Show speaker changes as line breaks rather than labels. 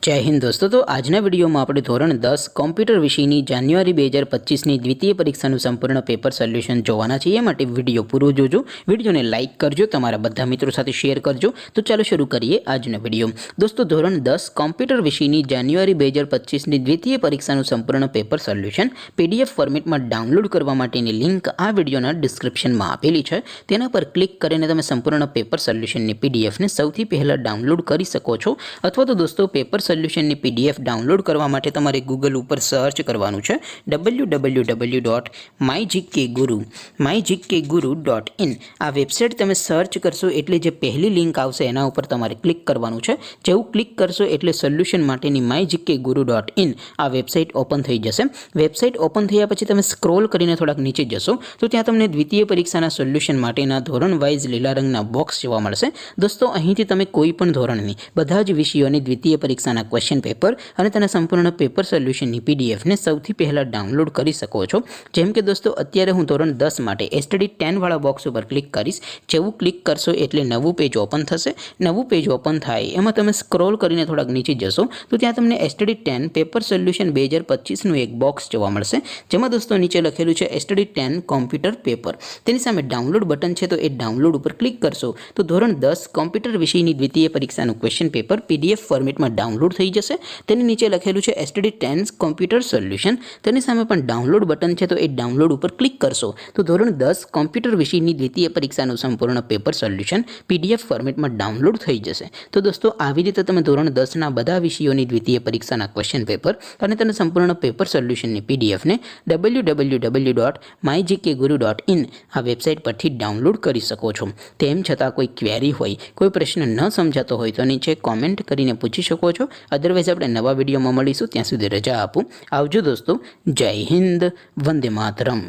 जय हिंद दोस्तों। तो आजना वीडियो में આપણે ધોરણ 10 કોમ્પ્યુટર વિષયની જાન્યુઆરી 2025ની દ્વિતીય પરીક્ષાનું સંપૂર્ણ પેપર સોલ્યુશન જોવાના છે। એ માટે વિડિયો પૂરો જોજો, વિડિયોને લાઈક કરજો, તમારા બધા મિત્રો સાથે શેર કરજો। તો ચાલો શરૂ કરીએ આજનો વિડિયો। દોસ્તો ધોરણ 10 કોમ્પ્યુટર વિષયની જાન્યુઆરી 2025ની દ્વિતીય પરીક્ષાનું સંપૂર્ણ પેપર સોલ્યુશન પીડીએફ ફોર્મેટમાં ડાઉનલોડ કરવા માટેની લિંક આ વિડિયોના ડિસ્ક્રિપ્શનમાં આપેલી છે। તેના પર ક્લિક કરીને તમે સંપૂર્ણ પેપર સોલ્યુશનની પીડીએફને સૌથી પહેલા ડાઉનલોડ કરી શકો છો। અથવા તો દોસ્તો પેપર સોલ્યુશનની પીડીએફ ડાઉનલોડ કરવા માટે તમારે ગૂગલ ઉપર સર્ચ કરવાનું છે www.mygkguru.in। આ વેબસાઇટ તમે સર્ચ કરશો એટલે જે પહેલી લિંક આવશે એના ઉપર તમારે ક્લિક કરવાનું છે। જેવું ક્લિક કરશો એટલે સોલ્યુશન માટેની mygkguru.in આ વેબસાઇટ ઓપન થઈ જશે। વેબસાઇટ ઓપન થયા પછી તમે સ્ક્રોલ કરીને થોડાક નીચે જશો તો ત્યાં તમને દ્વિતીય પરીક્ષાના સોલ્યુશન માટેના ધોરણ વાઇઝ લીલા રંગના બોક્સ જોવા મળશે। દોસ્તો અહીંથી તમે કોઈ પણ ધોરણની બધા જ વિષયોની દ્વિતીય પરીક્ષાના ક્વેશ્ચન પેપર અને તેના સંપૂર્ણ પેપર સોલ્યુશનની પીડીએફને સૌથી પહેલા ડાઉનલોડ કરી શકો છો। જેમ કે દોસ્તો અત્યારે હું ધોરણ 10 માટે એસટીડી 10 વાળા બોક્સ ઉપર ક્લિક કરીશ। જેવું ક્લિક કરશો એટલે નવું પેજ ઓપન થશે। નવું પેજ ઓપન થાય એમાં તમે સ્ક્રોલ કરીને થોડાક નીચે જશો તો ત્યાં તમને એસટીડી 10 પેપર સોલ્યુશન 2025નું એક બોક્સ જોવા મળશે। જેમાં દોસ્તો નીચે લખેલું છે એસટીડી 10 કોમ્પ્યુટર પેપર। તેની સામે ડાઉનલોડ બટન છે તો એ ડાઉનલોડ ઉપર ક્લિક કરશો તો ધોરણ 10 કોમ્પ્યુટર વિષયની દ્વિતીય પરીક્ષાનું ક્વેશ્ચન પેપર પીડીએફ ફોર્મેટમાં ડાઉનલોડ થઈ જશે। તેની નીચે લખેલું છે એસટીડી 10 કોમ્પ્યુટર સોલ્યુશન। તેની સામે પણ ડાઉનલોડ બટન છે તો એ ડાઉનલોડ ઉપર ક્લિક કરશો તો ધોરણ 10 કોમ્પ્યુટર વિષયની દ્વિતીય પરીક્ષાનું સંપૂર્ણ પેપર સોલ્યુશન પીડીએફ ફોર્મેટમાં ડાઉનલોડ થઈ જશે। તો દોસ્તો આવી રીતે તમે ધોરણ 10ના બધા વિષયોની દ્વિતીય પરીક્ષાના ક્વેશ્ચન પેપર અને તેના સંપૂર્ણ પેપર સોલ્યુશનની પીડીએફને www.mygkguru.in આ વેબસાઇટ પરથી ડાઉનલોડ કરી શકો છો। તેમ છતાં કોઈ ક્વેરી હોય, કોઈ પ્રશ્ન ન સમજાતો હોય તો નીચે કોમેન્ટ કરીને પૂછી શકો છો। અદરવાઇઝ આપણે નવા વિડીયોમાં મળીશું, ત્યાં સુધી રજા આપું। આવજો દોસ્તો। જય હિન્દ, વંદે માતરમ।